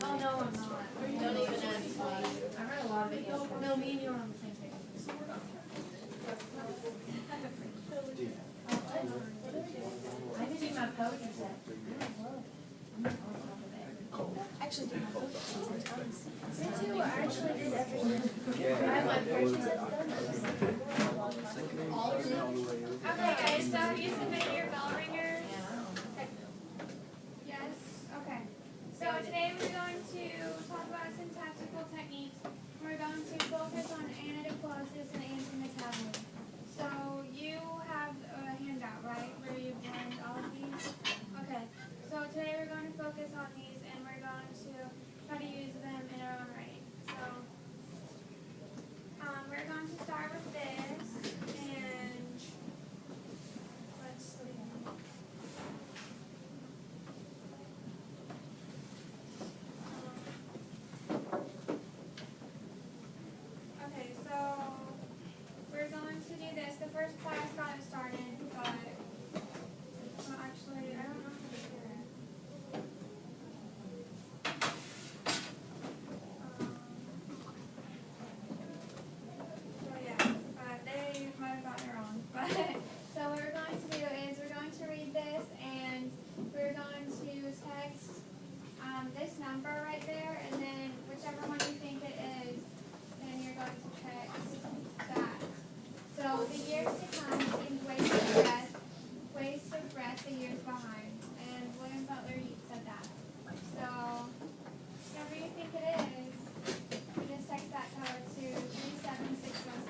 Oh, no, I'm not. Don't even ask me. I read a lot of it yesterday. No, me and you are on the same page. I haven't seen my poetry set. Actually, did my book sometimes. Me too, I actually did everything. I have my poetry set done. Okay, guys, so have you submitted your bell ringers? Yes? Okay. So today we're going to talk about syntactical techniques. We're going to focus on antidiplosives and antimetabolism. So you have a handout, right, where you've learned all of these? Okay. So today we're going to focus on these and we're going to try to use them in our own right. So we're going to start with this and let's see. Okay, so we're going to do this. The first class got it started, but well, actually, I don't know how to do it. So yeah, they might have gotten it wrong. But so what we're going to do is we're going to read this and we're going to text this number right there, and then whichever one you think it is, then you're going to text that. So the years to come seems waste of breath the years behind. And William Butler Yeats said that. So whatever you think it is, you just text that code to 37607.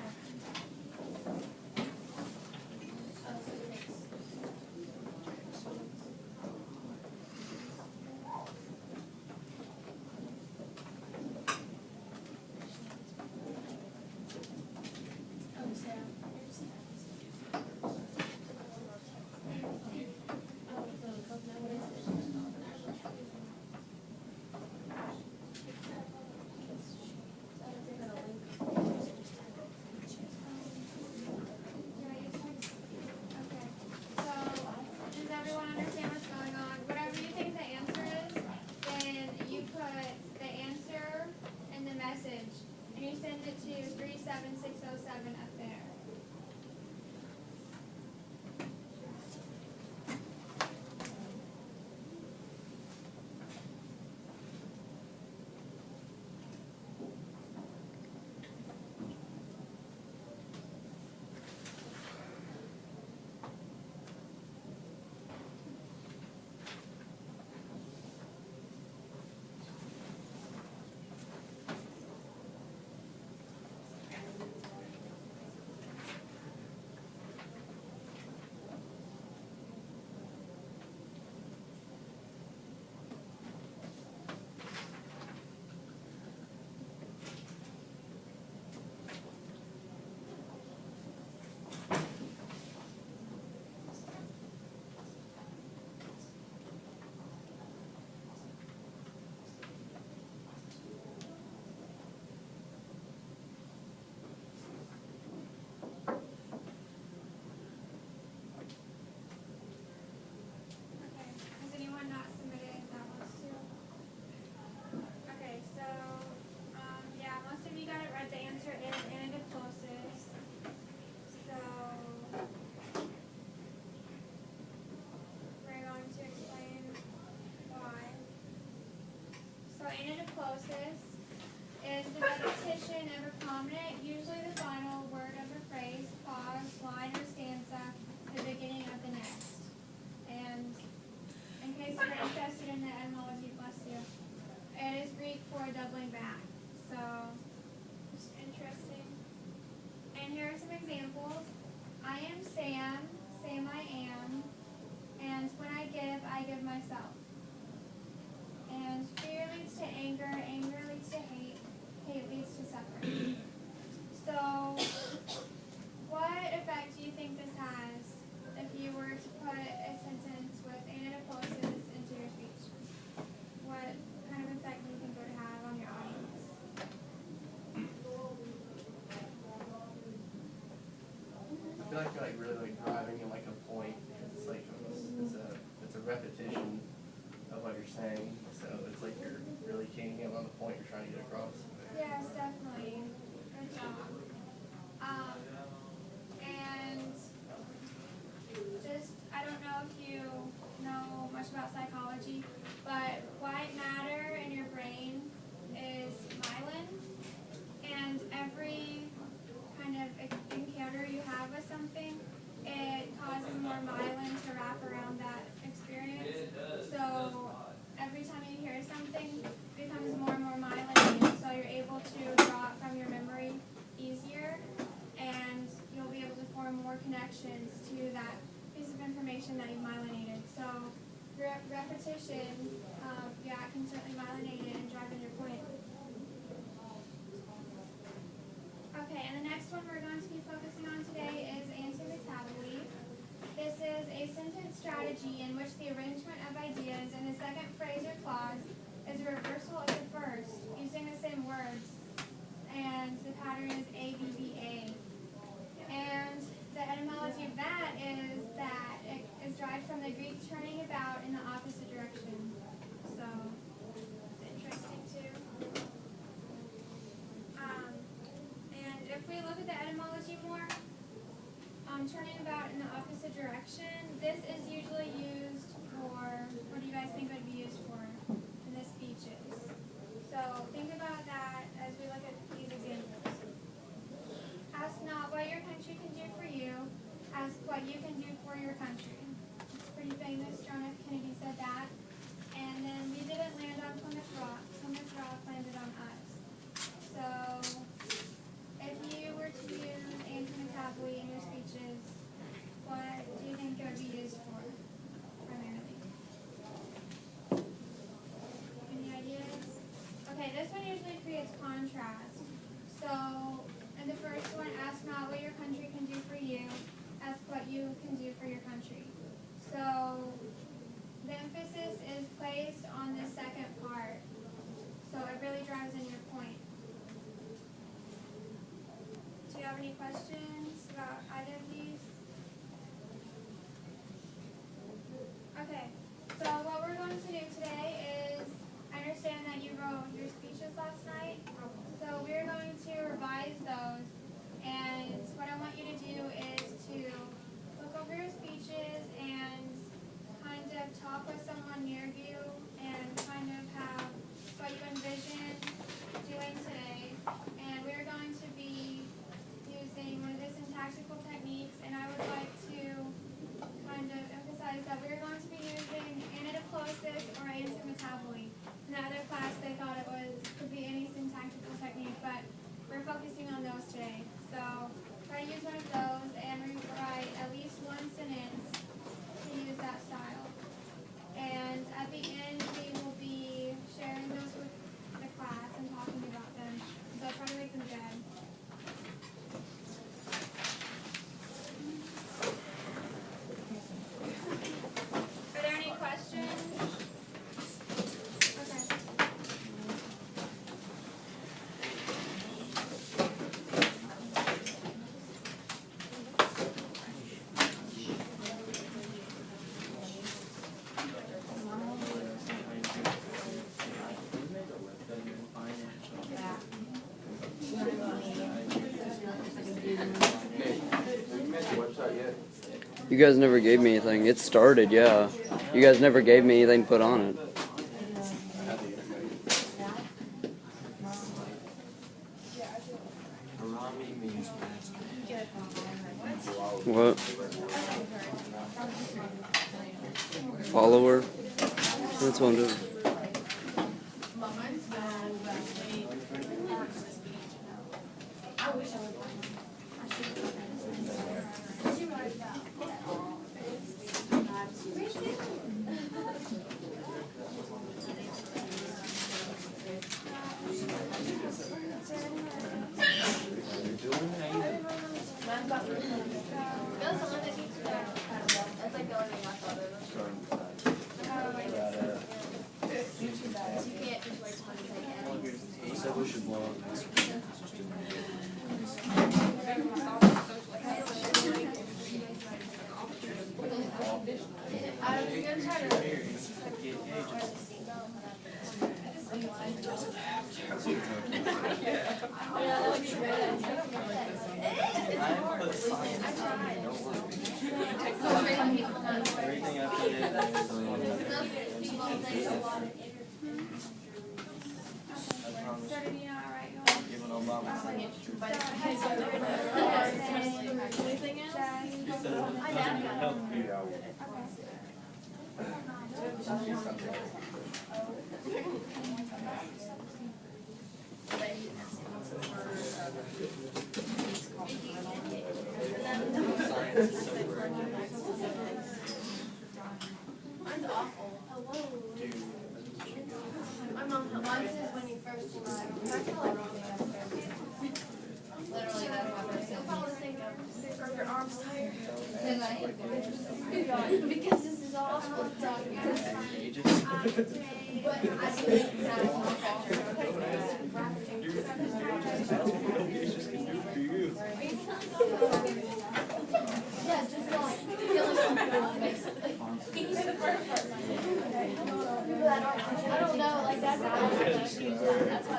Okay. So does everyone understand what's going on? Whatever you think the answer is, then you put the answer in the message and you send it to 37607 up there. Okay. Has anyone not submitted that one too? Okay, so yeah, most of you got it right. The answer is antidiplosives. So we're going to explain why. So antidiplosives is the repetition of a prominent, usually the final word of a phrase, clause, line, or stanza at the beginning of the next. And in case you're interested in the etymology, bless you, it is Greek for doubling back. So, just interesting. And here are some examples. I am Sam, Sam I am, and when I give myself. And fear leads to anger, anger leads to hate, hate leads to suffering. So, what effect do you think this has if you were to put a sentence with antidiplosives into your speech? What kind of effect do you think it would have on your audience? I feel like you're really driving in a point because it's a repetition of what you're saying. So it's like you're really keying repetitions to that piece of information that you've myelinated. So repetition, it can certainly myelinate it and drive in your point. Okay, and the next one we're going to be focusing on today is anti-metaboly. This is a sentence strategy in which the arrangement of ideas in the second phrase or clause is a reversal of the first, using the same words, and the pattern is ABBA. And the etymology of that it is derived from the Greek turning about in the opposite direction. So, it's interesting too. And if we look at the etymology more, turning about in the opposite direction, this is usually used for, what do you guys think it would be used for in the speeches? So think about that as we look at these examples. Ask not what your country can do for you, ask what you can do for your country. It's pretty famous, John F. Kennedy said that. And then we didn't land on Plymouth Rock, Plymouth Rock landed on us. So if you were to use anti-metaboly in your speeches, what do you think it would be used for, primarily? Any ideas? Okay, this one usually creates contrast. So, in the first one, ask not what your country can do for you, ask what you can do for your country. So, the emphasis is placed on the second part. So, it really drives in your point. Do you have any questions about either of these? Okay, so what we're going to do today is, I understand that you wrote your speeches last night, so we're going to revise those, and what I want you to do is to look over your speeches and kind of talk with someone near you and kind of have what you envision doing today, and we're going to be using one of the syntactical techniques, and I would like to kind of emphasize that we're going to be using anidiplosis or anti-metaboly. In the other class, they thought it could be any syntactical technique, but we're focusing on those today. So try to use one of those and rewrite at least one sentence to use that style. And at the end, we will be sharing those with the class and talking about them. So try to make them good. Are there any questions? Okay. You guys never gave me anything. It started, yeah. You guys never gave me anything to put on it. What? Follower? That's one too. Anything else? Mine's awful. My mom, mine's is when you first arrive. I feel like literally that's my first thing. I'll think of your arms tired. Because this is all I'm talking about. But I think that's my fault. Yeah, just like feeling comfortable, basically. I don't know, like that's how I use that. That's how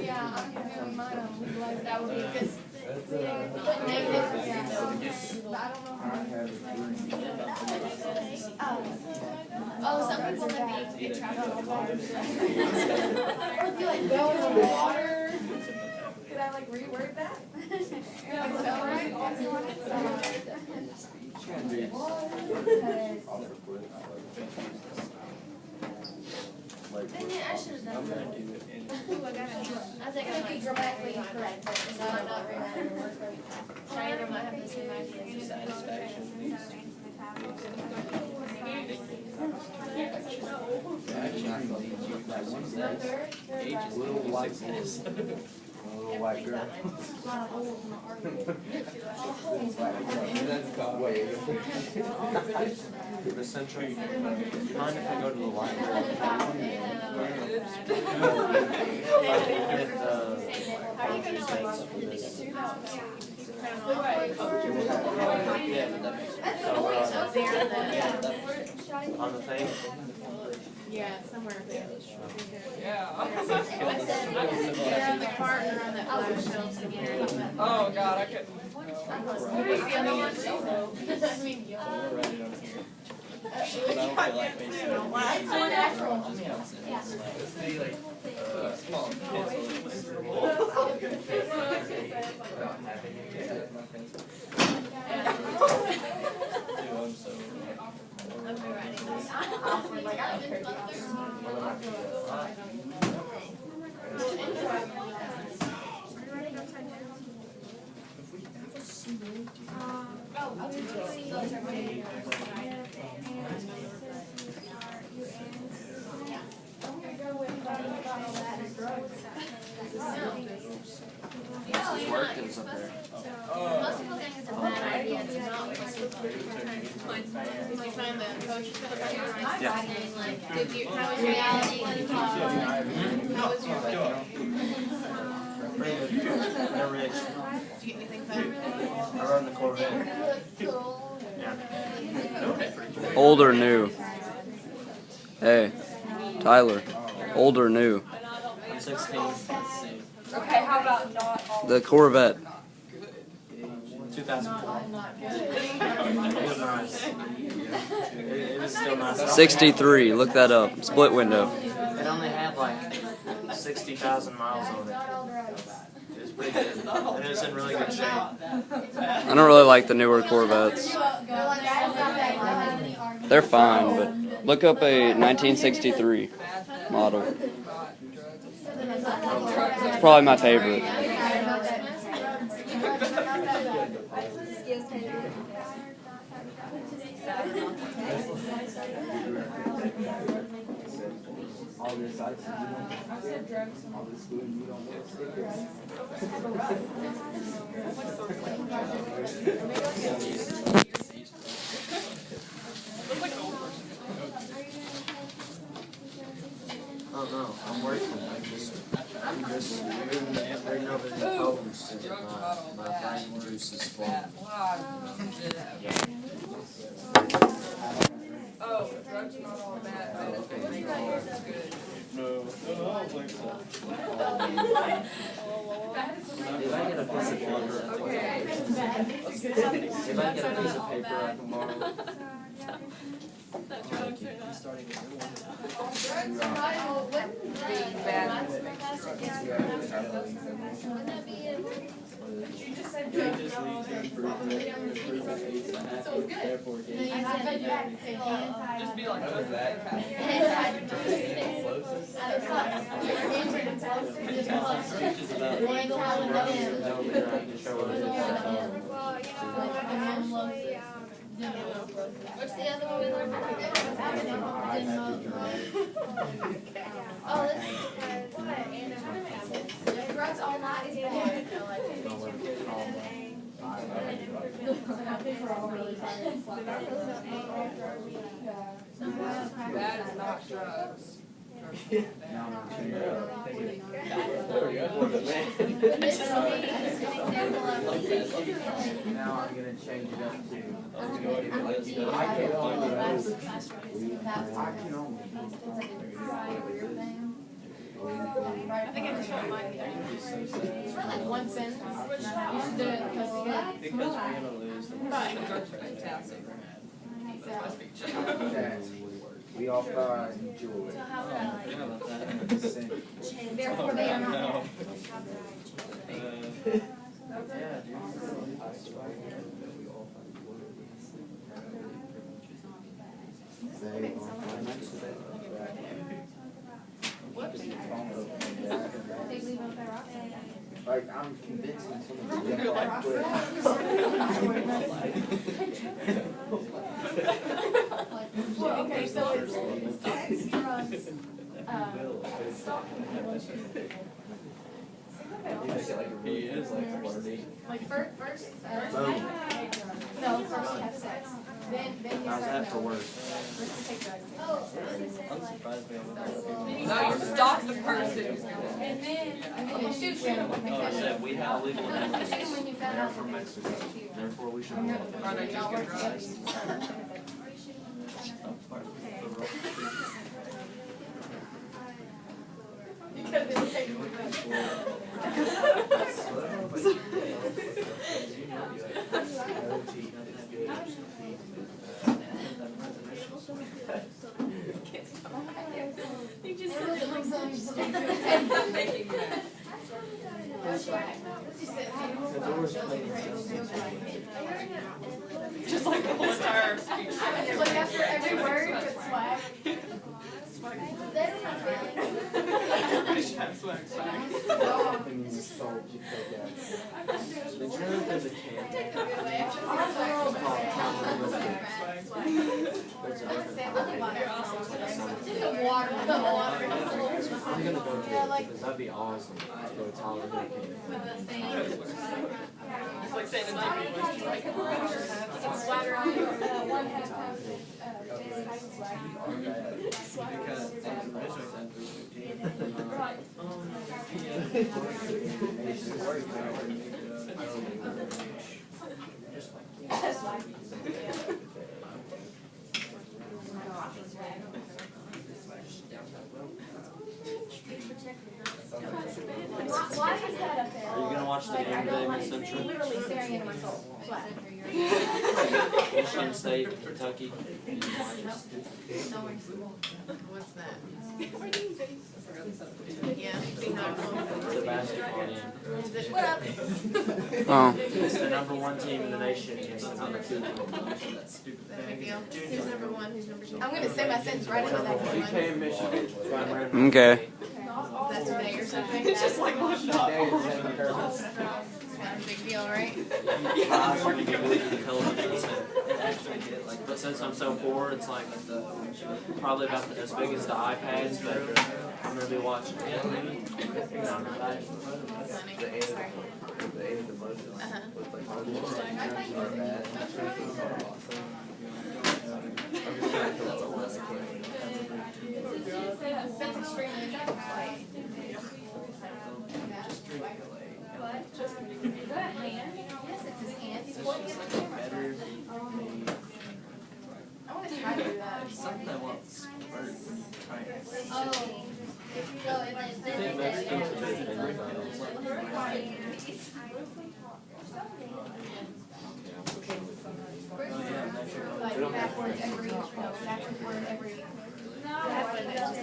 yeah, I'm doing mine on like that would be good. But negative, yeah. But I don't know how. Oh, some people maybe get trapped in the water. Or if you like go in the water. Could I like reword that? Dang it, I should have done that. I think I'm like grammatically incorrect, but no, I'm not grammatically. Cheyenne might have the same idea. Satisfaction. A little white girl. The central. Mind if I go to the library? On the thing? Yeah, somewhere up there. Yeah. They're on the cart or on the flash shelves again. Oh God, I couldn't. Who's the other one? I mean, But I don't feel like basically. Small I'm rewriting this. Like, I've been Working something. most people think it's a bad idea to not wear seatbelts. Like trying to coach for the players, like did you, how was reality in the car? How was your They're rich. Did you get anything fun? I run the Corvette. Cool. Yeah. Old or new? Hey, Tyler. Old or new? I'm 16. Let's see. Okay, how about not all? The Corvette. 2004. It was nice. It was still nice. 63. Look that up. Split window. It only had like 60,000 miles on it. It was pretty good. And it was in really good shape. I don't really like the newer Corvettes. They're fine, but look up a 1963 model. It's probably my favorite. All this sites, all this food, you don't know stickers. Oh no, I'm working. I'm just reading over the posts and my brain juice is flowing. Oh, drugs not all bad. But it's good. No, I don't think so. If I get a piece of paper, if I get a piece of paper, I can borrow. I'm starting a new one. Wouldn't that be You just said It just leads to improvement, improvement leads to athletes, therefore gains. just be like that. Speech is about. That would be right to show us it's Well, actually, What's the other one we learned? Oh, this is drugs all night is bad. That is not drugs. Now I'm cheering up. This is an example of Now I'm gonna change it up to. I can't find it. I think I just wrote mine here. It's for like one sentence. You should do it because Because we're gonna lose the. Fantastic. We all enjoy. So how would I like? therefore they are not. Like, I'm convincing someone to get like quit. Well, okay, so it's sex, drugs, stalking people. He is like flirty. Like first, no, first you have sex. Then you How's start that for work? First you take drugs. I'm surprised we haven't. No, you stalk the person. And then you shoot them. Oh, I said we have legal immigrants. When you found They're out. from Mexico. Therefore, we should. Are they just good drugs? Because it would take You just said it like something. Making that. Just like the whole entire speech. It's like after every word, it's swag. The truth is a can. I'm gonna go to it because that'd be awesome. To go to Holiday Camp. It's like saying the Jimmy was just like. Swagger on your one half Why is that up there? Are you gonna watch the Like, I game don't today, like Miss Central? literally staring into my soul. Flat. Michigan State, Kentucky. What's that? Yeah. It's a basketball game. What up? Oh. It's the #1 team in the nation against the #2 team in the nation. That's stupid. That a big deal? Who's number one? Who's number two? I'm gonna say my sentence right into that one. UK, Michigan. Okay. That's today or something? It's just like one shot. Not a big deal, right? But since I'm so poor, it's like probably about as big as the iPads, but I'm gonna be watching it. No, not that. That's extremely What? Is that a hand? Yes, it's his hand. He's pointing at the camera. I want to try to do that. Something I want to Oh. So it is. like backwards every, no, backwards word every. That's what it is.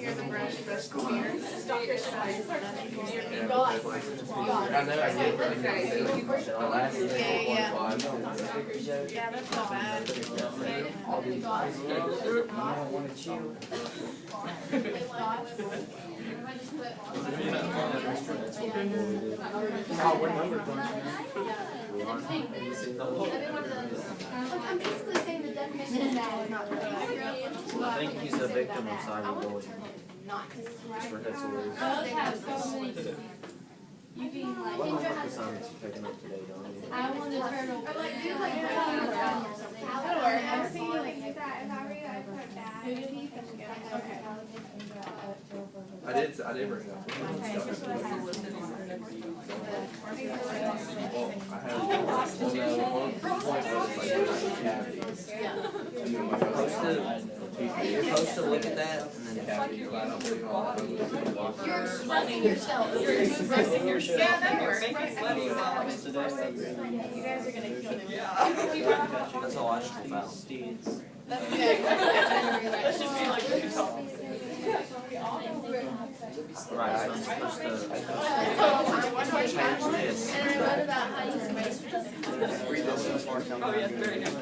Here's a brush, come here. Stop your size. I know I did. Yeah, that's not bad. I'm basically saying the definition of that is not I think he's a victim of cyberbullying. not to Just for hits and words. you being like. What homework assignments you picking up today, Donnie? I want to turtle. Or like do like That'll work. I was thinking like use that if I were you, I'd put bad. Okay. I did bring it up. You're supposed to look at that and then You're expressing yourself. You're expressing yourself. Yeah, that works. You guys are gonna kill me. that's all I should found. Steeds. That's good. That should be like your top. Right, so I'm supposed to change this. And then what about how you erase this? Oh, yeah, very nice.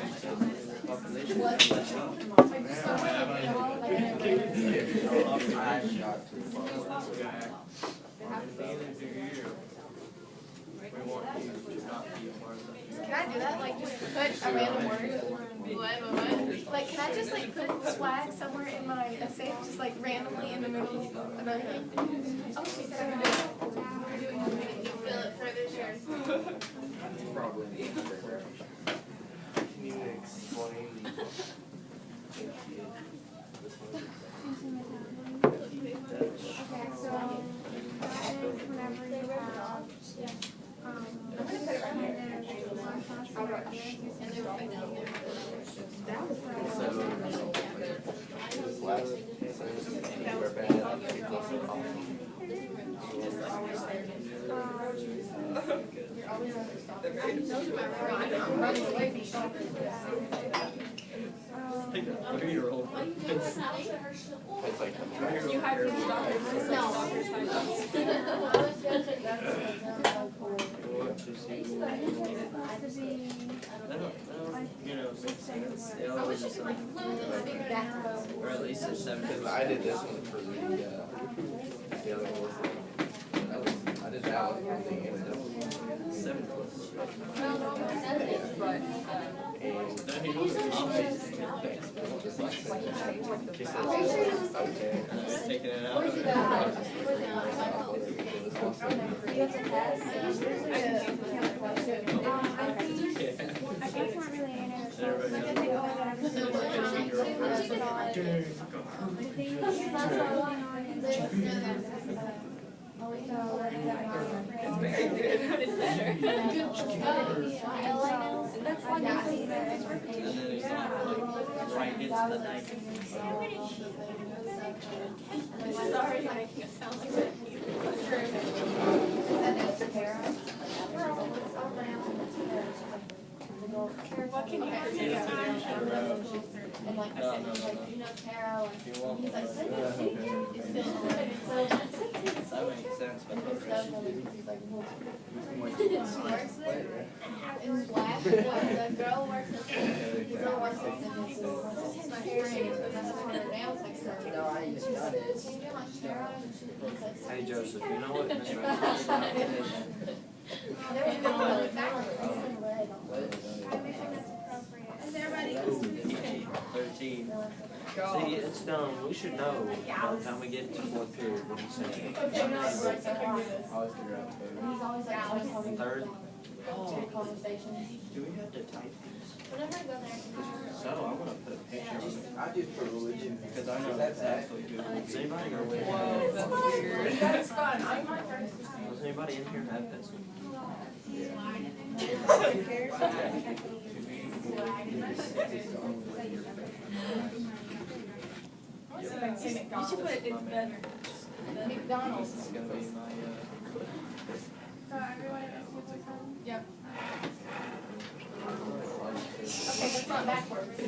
Can I do that? Like, just put a random word? What? Like, can I just, like, put swag somewhere in my essay? Just, like, randomly in the middle of another thing? Oh, she said I could do it. You feel it further, sure. Can you explain? Okay, so that is whenever you have, You have your doctor's Or at least there's 7. Because I did this one for the other one. I did that one for the end of 7. taking it out. I think it's not really in it. Like, I think all that I'm doing is That's And then he's right into the night. Sorry, making it sound like that. What can you do? And like I said, he's like, you know, Tara, and he's like, city Tara? That makes sense, but He's like, well, she works there. In Slack, the girl works at the girl works at Simmons. It's my friend, and that's one of her nails like her. No, I ain't got it. Can you do my Tara? And she's like, hey Joseph, you know what? Mr. there was no other backwards. Is everybody? 13. See, it's dumb. We should know by the time we get to 4th period what he's saying. He's always like, Third. conversations. Do we have to type these? Whenever I go there, So I'm gonna put a picture of it I did for religion. because I know exactly who. Does anybody know where? That's fun. I'm my first. Does anybody in here have this? You should put it in better. McDonald's. It's gonna be my, So everyone knows what's coming? Yep. Okay, that's not backwards.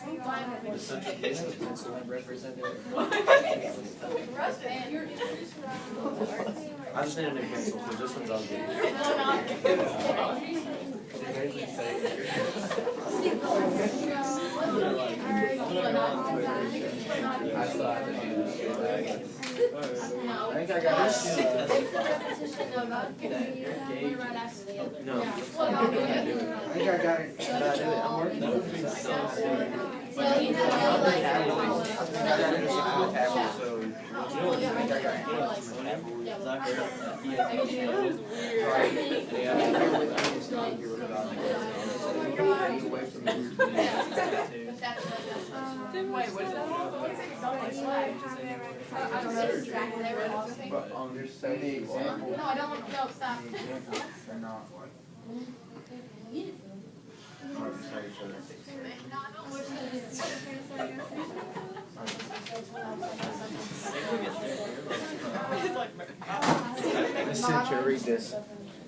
I'm fine with it. The Central Peninsula representative. Russian. I just need a new pencil because this one's ugly. I thought that you was I think I got this. No. I think I got it. I'm working on it. So you know, like, I got it in a tablet, so. I think I got Wait, what's that? I don't know exactly they were all saying. But just say the example. No, I don't want, no, stop. The examples are not. Hard to say for the century, read this.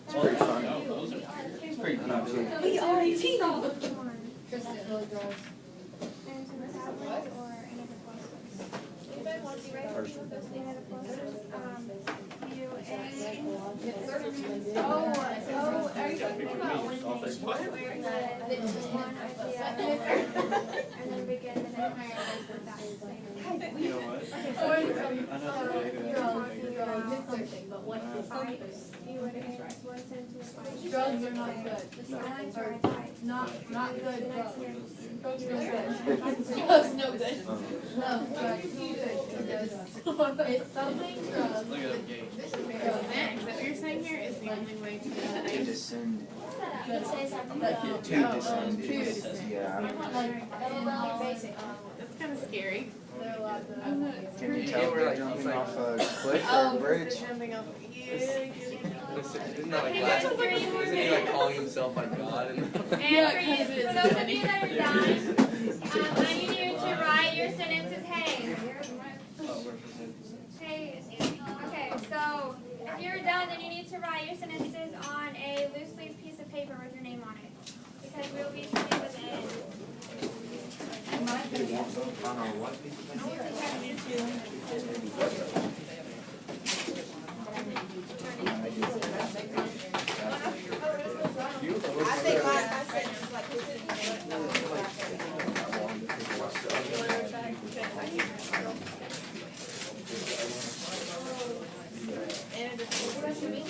It's pretty funny. It's pretty deep. We already team. Oh, are you talking about when they one idea and then begin the next with that? You know what? But what's the purpose? You would add one sentence. Drugs are not good. Not good drugs. Drugs are good. Drugs no good. No, drugs no good. It's something drugs. Look at them games. Is that what you're saying here is the only way to get that To age? descend. Say something Like, about. To descend. Yeah. Like, basic. That's kind of scary. They're allowed to. Can you tell we're jumping off a cliff or Oh, a bridge? there's something else. Isn't that like last, isn't he like calling himself like God? And And for those of you that are done, I need you to write your sentences. Hey. Hey. Okay, so if you're done, then you need to write your sentences on a loose leaf piece of paper with your name on it. Because we'll be turning them in.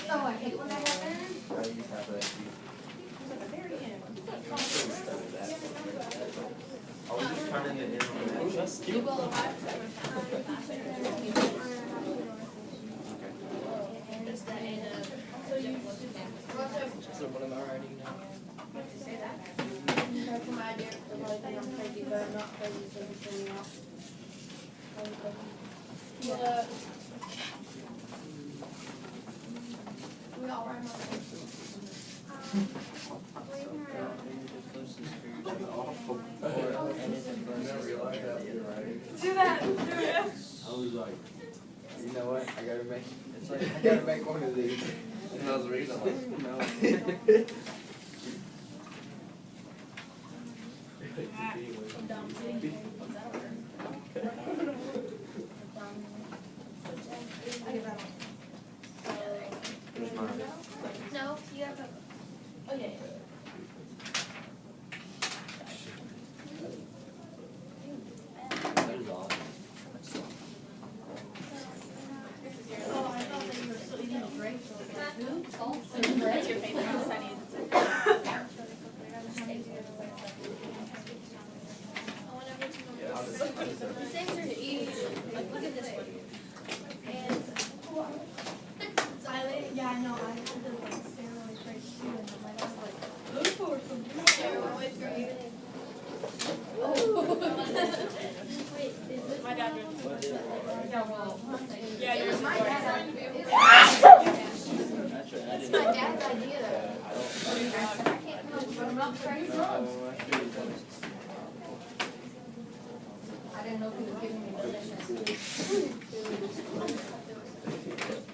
Oh, I hate when that happens. I used to have that. Are we just turning it in? That's cute. So what am I writing now? That's my idea. I'm crazy, but I'm not crazy, so I'm turning out. We all rhyme on it. Awful. I never realized that you're right. Do that. Do it. I was like, you know what? I gotta make one of these. And I was reading, I'm like, no. Here's mine. No, you have a. Oh, yeah. That is awesome. Oh, I thought that you were still eating grapes. Food, salt, That's your favorite house, I need. These things are easy. Like, look at this one. And Silent. Yeah, I know. I had the like steroids right here, and I was like, look for some steroids for you. Oh. Wait, is this My dad one? would. Yeah, well, Yeah, it yours was is my worse. dad's idea. Actually, I It's didn't. my dad's idea, though. I can't come up with I'm not trying to run. I didn't know if he was giving me delicious.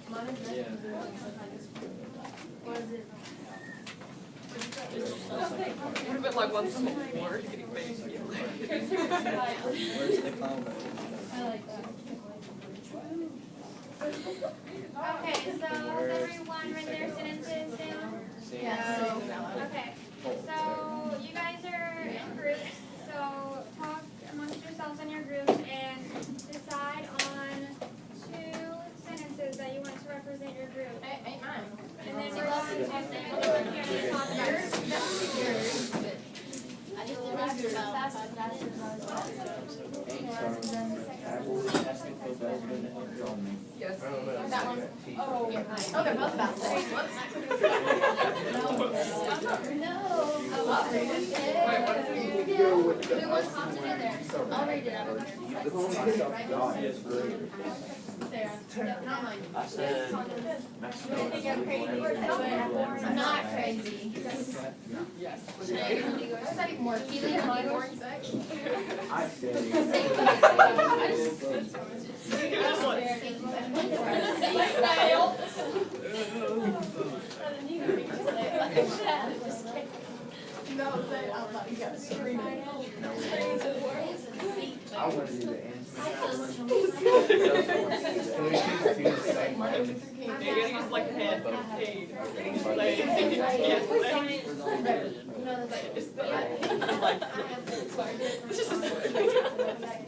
Mine is Yeah. What is it? Would have been like one small word getting big. Where's the combo? I like that. Okay, so has everyone written their sentences down? Yeah. Okay, so you guys are in groups, so talk amongst yourselves in your groups and decide on 2 sentences that you want to represent your group. Ain't mine. And then we're going to talk about yours. I just did that fast. Yes. That one. Oh, yeah. Oh, they're both about the same. No. I'll read it. We want to together. I'll read it out Sarah. Not mine. I said Mexico. I'm not crazy. What's that even work? You leave my work? I said No, say it out loud. You gotta scream it. I want to do the answer. You gotta use like the head, paid, leg,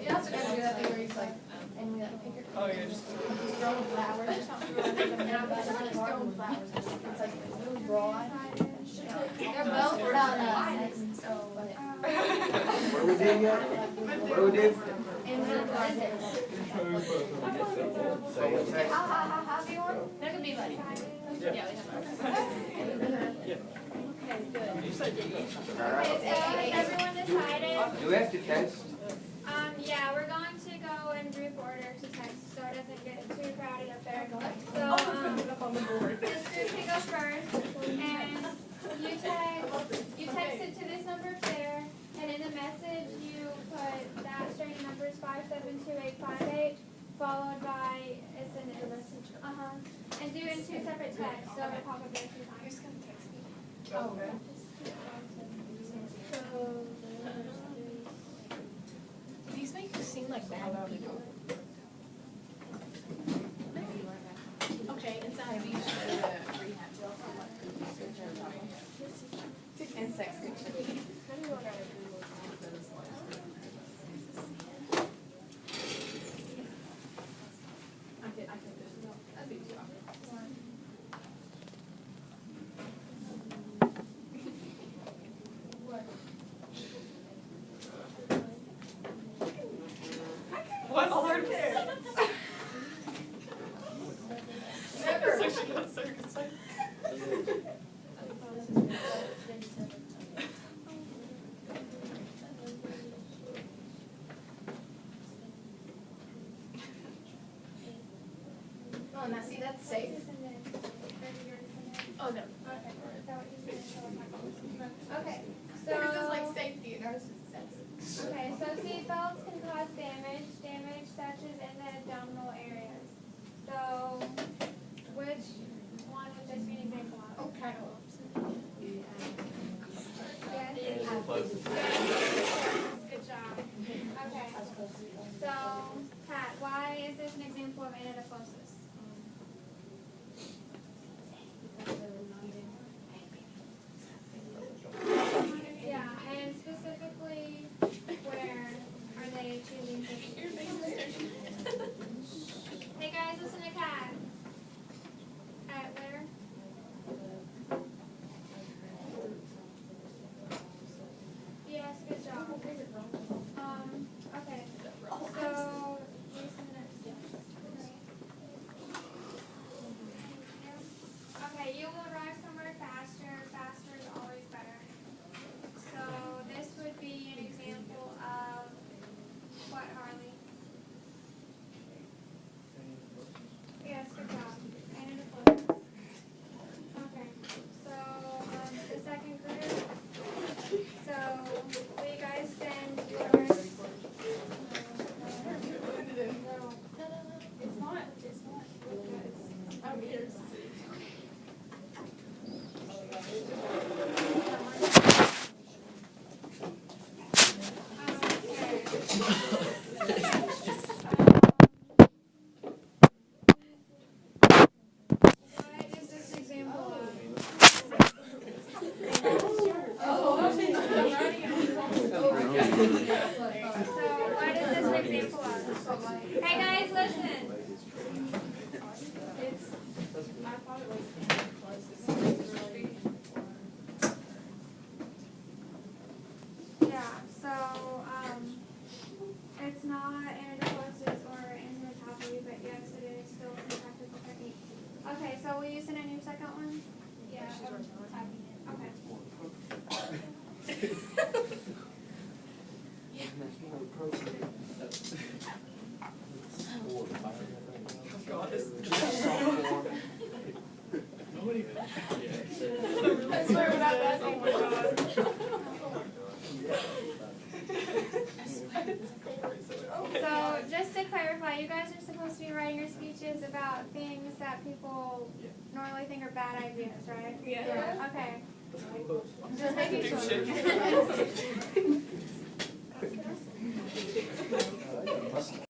You also gotta do that thing where he's like, and we like pick your. Oh, yeah, just. He's throwing flowers or something. And I'm like, just throwing flowers. It's like really broad. They're both done, so. What we did yet? What we did? And then how do you want? There could be like. Yeah, Okay, so has everyone decided? Do we have to test? Yeah, we're going to go in group order to text, so it doesn't get too crowded up there. So, this group can go first, and you text it to this number there, and in the message you put that string of numbers 572858, followed by a sentence. And do it in 2 separate texts, so it'll pop up there 2 times. Oh. These make you seem like bad people. Okay, inside of each rehab. And sex addiction. That'd be too awkward. What hard care? So she got circumcised. Oh, now see, that's safe. Oh, no. Okay, This is so, like safety and ours is sex. okay, so seatbelts can cause damage such as in the abdominal areas. So, which one would this be an example of? Oh, kind of. Yes? Good job. Okay, so, Pat, why is this an example of anadiplosis? Yeah, and specifically, where are they choosing to? Hey guys, listen to Kat. At where? Yes, good job. Okay, so, What is this example of? So what is this an example of? Hey guys, listen. Yeah, so it's not antidepressants or antimetaphy, but yes, it is still a practical technique. Okay, so will you send in your second one? Yeah, okay. So just to clarify, you guys are supposed to be writing your speeches about things that people normally think are bad ideas, right? Yeah. Okay. Just making sure.